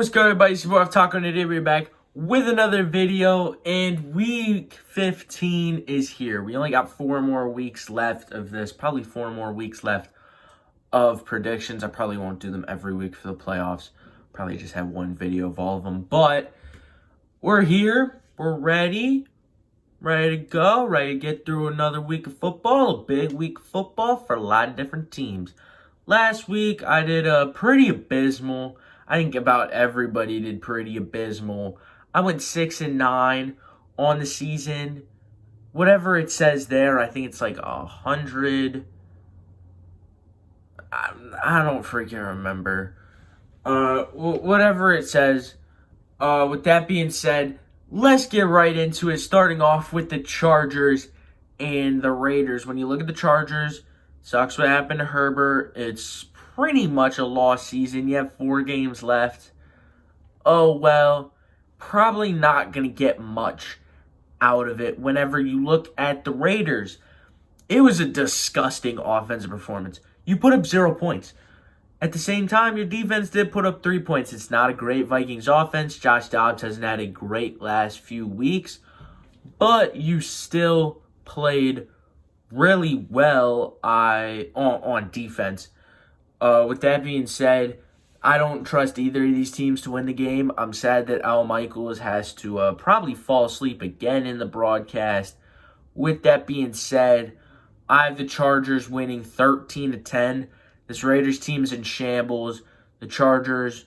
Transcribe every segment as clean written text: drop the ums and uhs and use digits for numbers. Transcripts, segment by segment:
what's good, everybody? It's your boy Taco, and today we're back with another video, and week 15 is here. We only got 4 more weeks left of this, probably 4 more weeks left of predictions. I probably won't do them every week for the playoffs. Probably just have one video of all of them, but we're here. We're ready to go, ready to get through another week of football, a big week of football for a lot of different teams. Last week, I did pretty abysmal. I think about everybody did pretty abysmal. I went 6-9 on the season. Whatever it says there, I think it's like 100. I don't freaking remember. Whatever it says. With that being said, let's get right into it. Starting off with the Chargers and the Raiders. When you look at the Chargers, sucks what happened to Herbert. It's pretty much a lost season. You have 4 games left. Oh, well, probably not going to get much out of it. Whenever you look at the Raiders, it was a disgusting offensive performance. You put up 0 points. At the same time, your defense did put up 3 points. It's not a great Vikings offense. Josh Dobbs hasn't had a great last few weeks, but you still played really well on defense. With that being said, I don't trust either of these teams to win the game. I'm sad that Al Michaels has to probably fall asleep again in the broadcast. With that being said, I have the Chargers winning 13-10. This Raiders team is in shambles. The Chargers,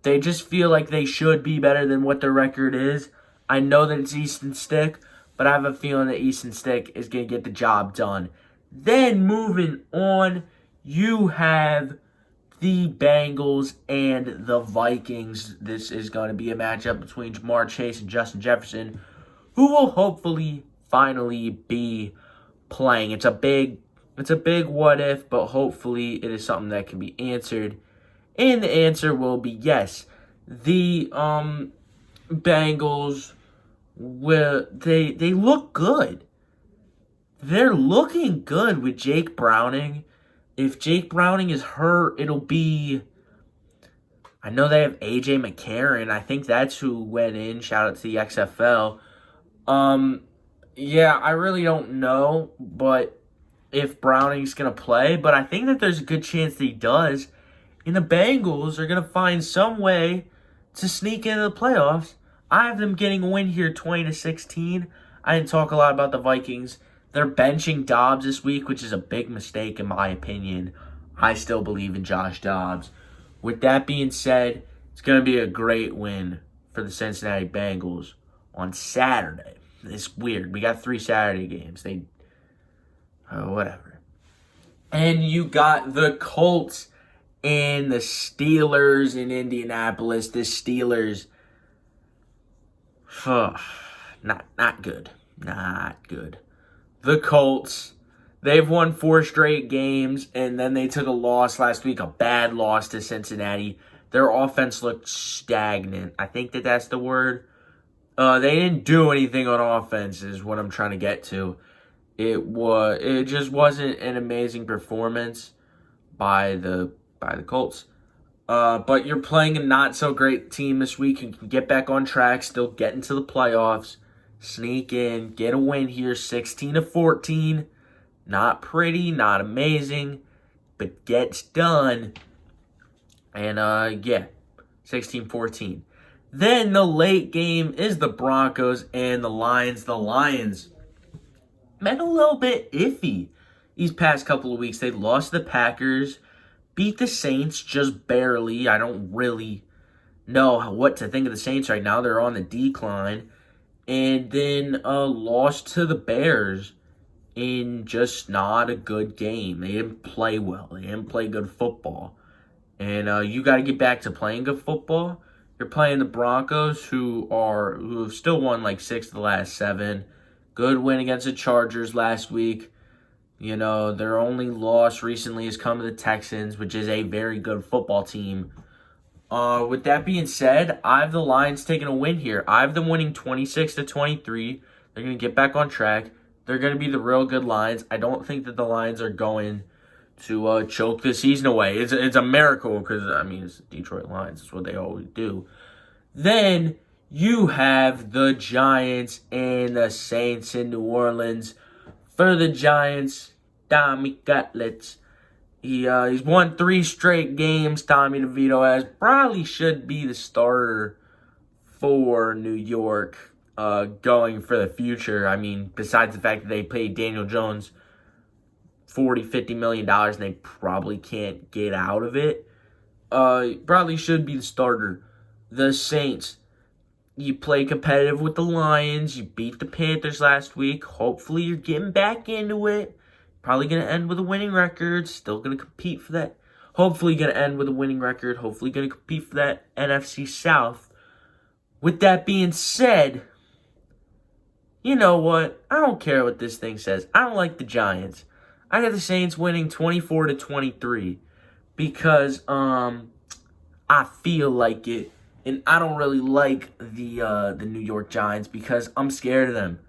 they just feel like they should be better than what their record is. I know that it's Easton Stick, but I have a feeling that Easton Stick is going to get the job done. Then moving on, you have the Bengals and the Vikings. This is going to be a matchup between Jamar Chase and Justin Jefferson, who will hopefully finally be playing. It's a big what if, but hopefully it is something that can be answered. And the answer will be yes. The Bengals they look good. They're looking good with Jake Browning. If Jake Browning is hurt, it'll be... I know they have A.J. McCarron. I think that's who went in. Shout out to the XFL. Yeah, I really don't know, but if Browning's going to play. But I think that there's a good chance that he does. And the Bengals are going to find some way to sneak into the playoffs. I have them getting a win here, 20-16. I didn't talk a lot about the Vikings. They're benching Dobbs this week, which is a big mistake in my opinion. I still believe in Josh Dobbs. With that being said, it's going to be a great win for the Cincinnati Bengals on Saturday. It's weird. We got 3 Saturday games. Whatever. And you got the Colts and the Steelers in Indianapolis. The Steelers, not good. Not good. The Colts, they've won 4 straight games, and then they took a loss last week, a bad loss to Cincinnati. Their offense looked stagnant. I think that's the word. They didn't do anything on offense is what I'm trying to get to. It just wasn't an amazing performance by the Colts. But you're playing a not so great team this week. You can get back on track, still get into the playoffs. Sneak in, get a win here, 16-14. Not pretty, not amazing, but gets done. And, yeah, 16-14. Then the late game is the Broncos and the Lions. The Lions been a little bit iffy these past couple of weeks. They lost the Packers, beat the Saints just barely. I don't really know what to think of the Saints right now. They're on the decline. And then lost to the Bears in just not a good game. They didn't play well. They didn't play good football. And you got to get back to playing good football. You're playing the Broncos, who have still won like 6 of the last 7. Good win against the Chargers last week. You know, their only loss recently has come to the Texans, which is a very good football team. With that being said, I have the Lions taking a win here. I have them winning 26-23. They're going to get back on track. They're going to be the real good Lions. I don't think that the Lions are going to choke the season away. It's a miracle because, I mean, it's the Detroit Lions. It's what they always do. Then you have the Giants and the Saints in New Orleans. For the Giants, Tommy Cutlets. He's won 3 straight games. Tommy DeVito has. Probably should be the starter for New York going for the future. I mean, besides the fact that they paid Daniel Jones $40-50 million and they probably can't get out of it, probably should be the starter. The Saints, you play competitive with the Lions. You beat the Panthers last week. Hopefully you're getting back into it. Probably going to end with a winning record. Still going to compete for that. Hopefully going to end with a winning record. Hopefully going to compete for that NFC South. With that being said, you know what? I don't care what this thing says. I don't like the Giants. I got the Saints winning 24-23 because I feel like it. And I don't really like the New York Giants because I'm scared of them.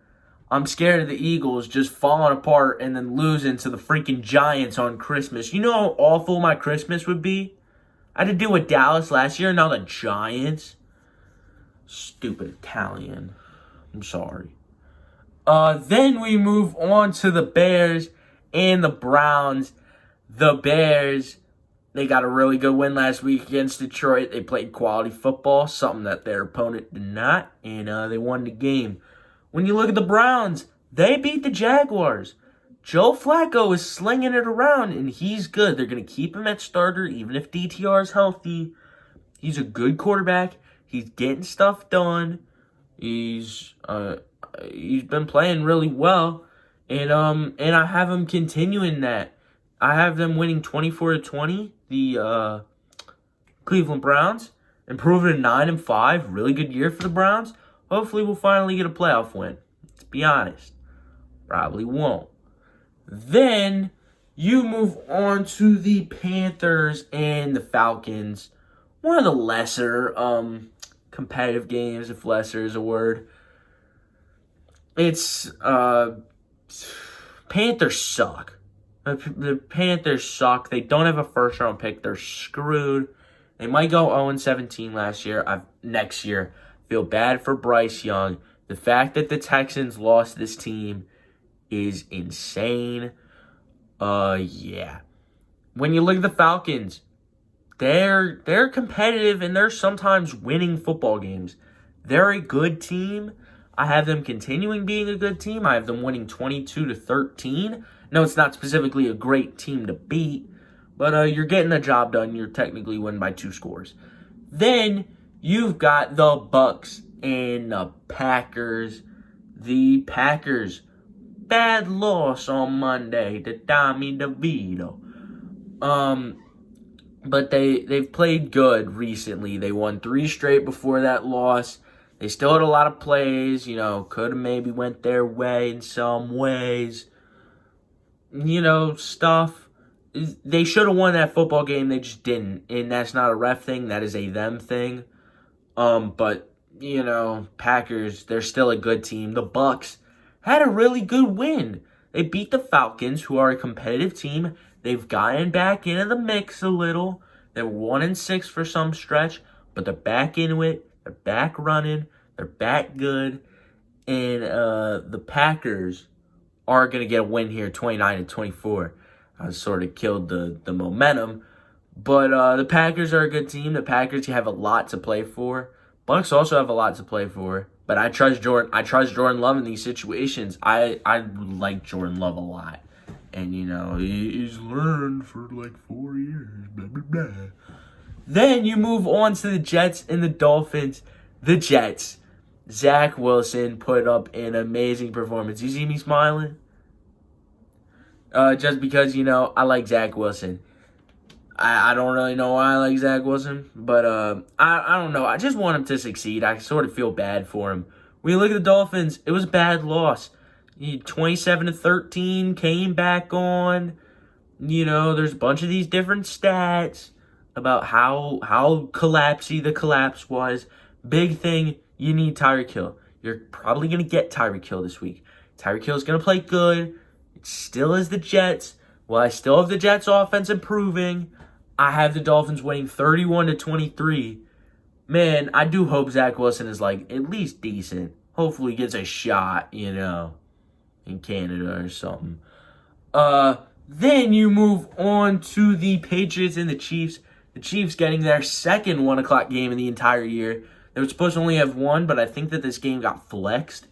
I'm scared of the Eagles just falling apart and then losing to the freaking Giants on Christmas. You know how awful my Christmas would be? I had to deal with Dallas last year, now the Giants. Stupid Italian. I'm sorry. Then we move on to the Bears and the Browns. The Bears, they got a really good win last week against Detroit. They played quality football, something that their opponent did not, and they won the game. When you look at the Browns, they beat the Jaguars. Joe Flacco is slinging it around, and he's good. They're going to keep him at starter, even if DTR is healthy. He's a good quarterback. He's getting stuff done. He's been playing really well, and I have him continuing that. I have them winning 24-20. The Cleveland Browns, improving to 9-5. Really good year for the Browns. Hopefully, we'll finally get a playoff win. Let's be honest, probably won't. Then you move on to the Panthers and the Falcons. One of the lesser competitive games, if lesser is a word. It's Panthers suck. The Panthers suck. They don't have a first-round pick. They're screwed. They might go 0-17 next year. Feel bad for Bryce Young. The fact that the Texans lost this team is insane. Yeah. When you look at the Falcons, they're competitive and they're sometimes winning football games. They're a good team. I have them continuing being a good team. I have them winning 22-13. No, it's not specifically a great team to beat, but you're getting the job done. You're technically winning by 2 scores. Then you've got the Bucks and the Packers. The Packers, bad loss on Monday to Tommy DeVito. But they've played good recently. They won 3 straight before that loss. They still had a lot of plays, could have maybe went their way in some ways. Stuff. They should have won that football game. They just didn't. And that's not a ref thing. That is a them thing. But, Packers, they're still a good team. The Bucks had a really good win. They beat the Falcons, who are a competitive team. They've gotten back into the mix a little. They're 1-6 for some stretch, but they're back into it. They're back running. They're back good. And the Packers are going to get a win here, 29-24. Sort of killed the momentum. But the Packers are a good team. The Packers have a lot to play for. Bucks also have a lot to play for. But I trust Jordan Love in these situations. I like Jordan Love a lot. And, he's learned for like 4 years. Blah, blah, blah. Then you move on to the Jets and the Dolphins. The Jets. Zach Wilson put up an amazing performance. You see me smiling? Just because, I like Zach Wilson. I don't really know why I like Zach Wilson, but I don't know. I just want him to succeed. I sort of feel bad for him. When you look at the Dolphins, it was a bad loss. 27-13, came back on. There's a bunch of these different stats about how collapsy the collapse was. Big thing, you need Tyreek Hill. You're probably going to get Tyreek Hill this week. Tyreek Hill is going to play good. It still is the Jets. While I still have the Jets' offense improving, I have the Dolphins winning 31-23. Man, I do hope Zach Wilson is like at least decent. Hopefully, he gets a shot, in Canada or something. Then you move on to the Patriots and the Chiefs. The Chiefs getting their second 1 o'clock game in the entire year. They were supposed to only have one, but I think that this game got flexed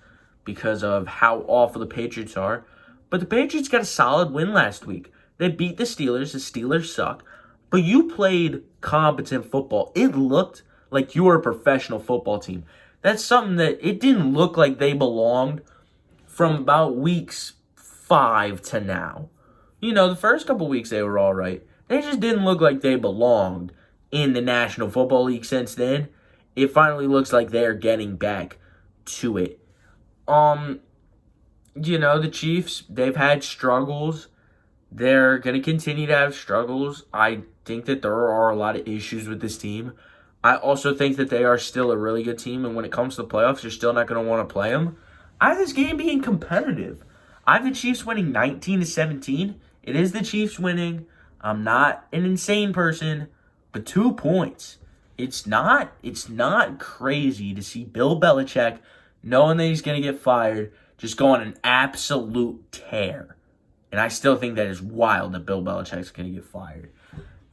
because of how awful the Patriots are. But the Patriots got a solid win last week. They beat the Steelers. The Steelers suck. But you played competent football. It looked like you were a professional football team. That's something that it didn't look like they belonged from about weeks 5 to now. The first couple weeks they were all right. They just didn't look like they belonged in the National Football League since then. It finally looks like they're getting back to it. The Chiefs, they've had struggles. They're going to continue to have struggles. I think that there are a lot of issues with this team. I also think that they are still a really good team, and when it comes to the playoffs, you're still not going to want to play them. I have this game being competitive. I have the Chiefs winning 19-17. It is the Chiefs winning. I'm not an insane person, but 2 points. It's not crazy to see Bill Belichick, knowing that he's going to get fired, just go on an absolute tear. And I still think that is wild that Bill Belichick's going to get fired.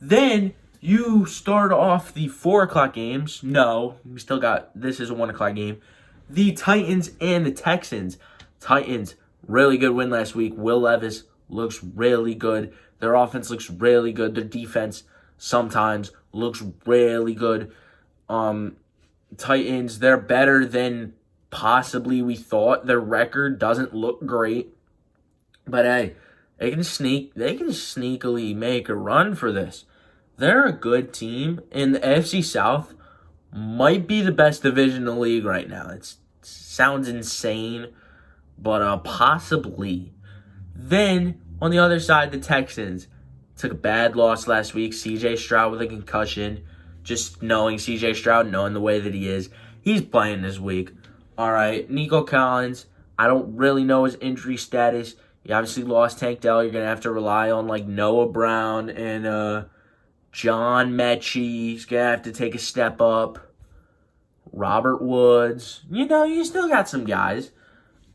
Then you start off the 4 o'clock games. No, we still got, this is a 1 o'clock game. The Titans and the Texans. Titans, really good win last week. Will Levis looks really good. Their offense looks really good. Their defense sometimes looks really good. Titans, they're better than possibly we thought. Their record doesn't look great. But hey, they can sneakily make a run for this. They're a good team, and the AFC South might be the best division in the league right now. It sounds insane, but possibly. Then, on the other side, the Texans took a bad loss last week. C.J. Stroud with a concussion. Just knowing C.J. Stroud, knowing the way that he is, he's playing this week. All right, Nico Collins, I don't really know his injury status. You obviously lost Tank Dell. You're going to have to rely on like Noah Brown and John Mechie. He's going to have to take a step up. Robert Woods. You still got some guys.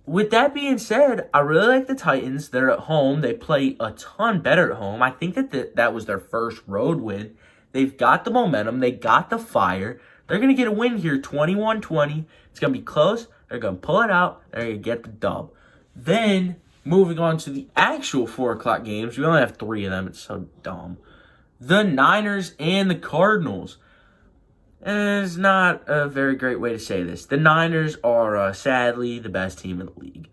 With that being said, I really like the Titans. They're at home. They play a ton better at home. I think that was their first road win. They've got the momentum. They got the fire. They're going to get a win here, 21-20. It's going to be close. They're going to pull it out. They're going to get the dub. Then, moving on to the actual 4 o'clock games. We only have 3 of them. It's so dumb. The Niners and the Cardinals. It's not a very great way to say this. The Niners are, sadly, the best team in the league.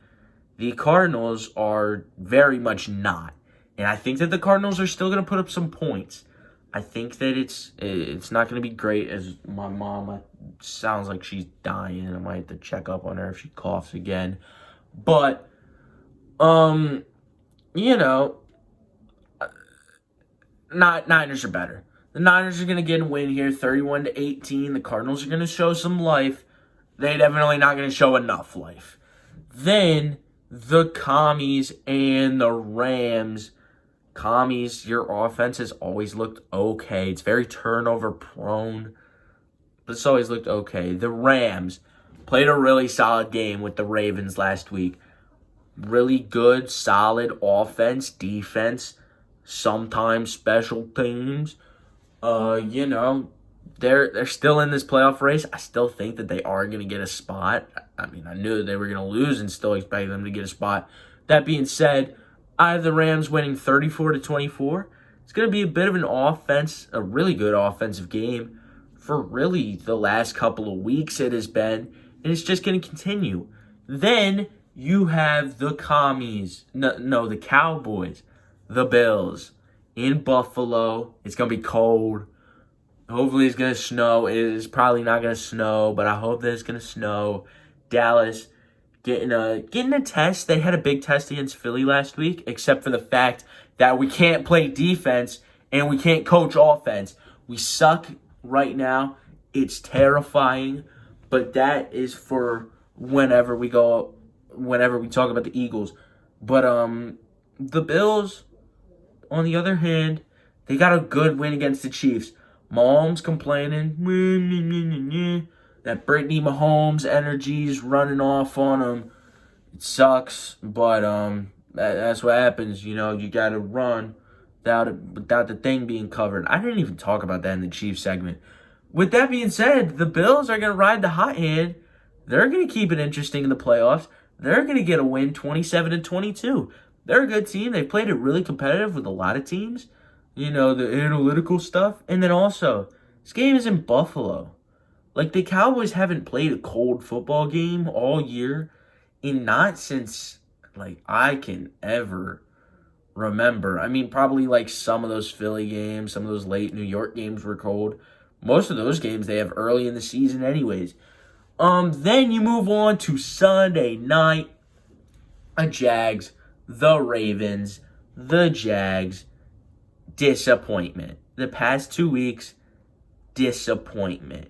The Cardinals are very much not. And I think that the Cardinals are still going to put up some points. I think that it's not going to be great, as my mom sounds like she's dying. I might have to check up on her if she coughs again. But, Niners are better. The Niners are going to get a win here, 31-18. The Cardinals are going to show some life. They're definitely not going to show enough life. Then, the Commies and the Rams. Commies, your offense has always looked okay. It's very turnover prone, but it's always looked okay. The Rams played a really solid game with the Ravens last week. Really good, solid offense, defense, sometimes special teams. They're still in this playoff race. I still think that they are going to get a spot. I mean, I knew that they were going to lose and still expect them to get a spot. That being said, I have the Rams winning 34-24. It's going to be a bit of a really good offensive game for really the last couple of weeks it has been, and it's just going to continue. Then you have the the Cowboys, the Bills in Buffalo. It's going to be cold. Hopefully it's going to snow. It is probably not going to snow, but I hope that it's going to snow. Dallas getting a test. They had a big test against Philly last week, except for the fact that we can't play defense and we can't coach offense. We suck right now. It's terrifying, but that is for whenever we talk about the Eagles. But the Bills, on the other hand, they got a good win against the Chiefs. Mahomes complaining that Brittany Mahomes energy's running off on him. It sucks, but that's what happens. You know, you got to run without the thing being covered. I didn't even talk about that in the Chiefs segment. With that being said, the Bills are going to ride the hot hand. They're going to keep it interesting in the playoffs. They're going to get a win 27-22. They're a good team. They've played it really competitive with a lot of teams. You know, the analytical stuff. And then also, this game is in Buffalo. Like, the Cowboys haven't played a cold football game all year. And not since, like, I can ever remember. I mean, probably, like, some of those Philly games, some of those late New York games were cold. Most of those games they have early in the season anyways. Then you move on to Sunday night. The Ravens, the Jags. Disappointment. The past 2 weeks, disappointment.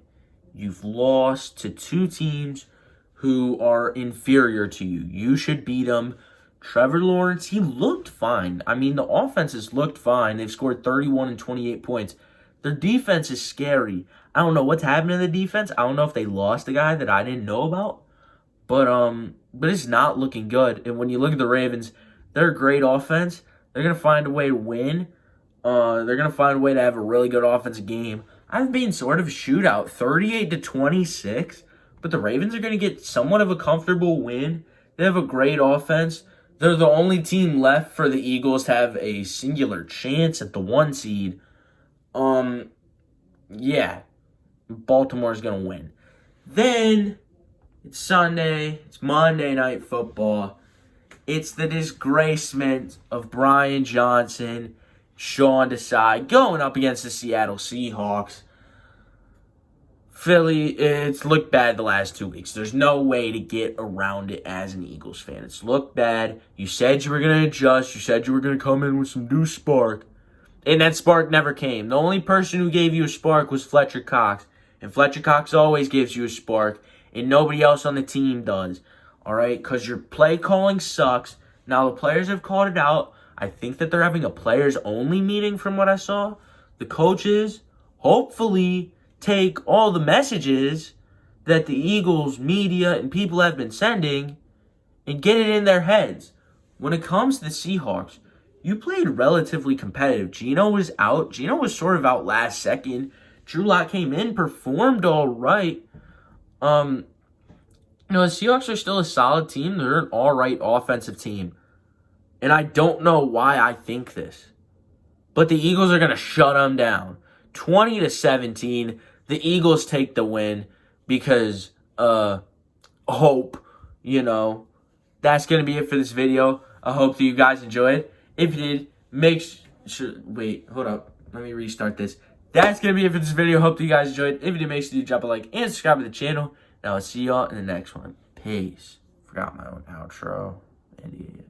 You've lost to two teams who are inferior to you. You should beat them. Trevor Lawrence, he looked fine. I mean, the offenses looked fine. They've scored 31 and 28 points. Their defense is scary. I don't know what's happened to the defense. I don't know if they lost a guy that I didn't know about. But it's not looking good. And when you look at the Ravens, they're a great offense. They're going to find a way to win. They're going to find a way to have a really good offensive game. I've been sort of a shootout, 38-26. But the Ravens are going to get somewhat of a comfortable win. They have a great offense. They're the only team left for the Eagles to have a singular chance at the 1 seed. Yeah. Baltimore's going to win. Then, it's Sunday. It's Monday Night Football. It's the disgracement of Brian Johnson, Sean Desai, going up against the Seattle Seahawks. Philly, it's looked bad the last 2 weeks. There's no way to get around it as an Eagles fan. It's looked bad. You said you were going to adjust. You said you were going to come in with some new spark. And that spark never came. The only person who gave you a spark was Fletcher Cox. And Fletcher Cox always gives you a spark. And nobody else on the team does. Alright? Because your play calling sucks. Now the players have called it out. I think that they're having a players-only meeting from what I saw. The coaches, hopefully, take all the messages that the Eagles media and people have been sending and get it in their heads. When it comes to the Seahawks, you played relatively competitive. Geno was out. Geno was sort of out last second. Drew Lock came in, performed all right. The Seahawks are still a solid team. They're an all right offensive team. And I don't know why I think this. But the Eagles are going to shut them down. 20-17. The Eagles take the win because, hope, That's going to be it for this video. I hope that you guys enjoyed. If you did, make sure... Wait, hold up. Let me restart this. That's going to be it for this video. Hope that you guys enjoyed. If you did, make sure you drop a like and subscribe to the channel. And I'll see y'all in the next one. Peace. Forgot my own outro. Idiot.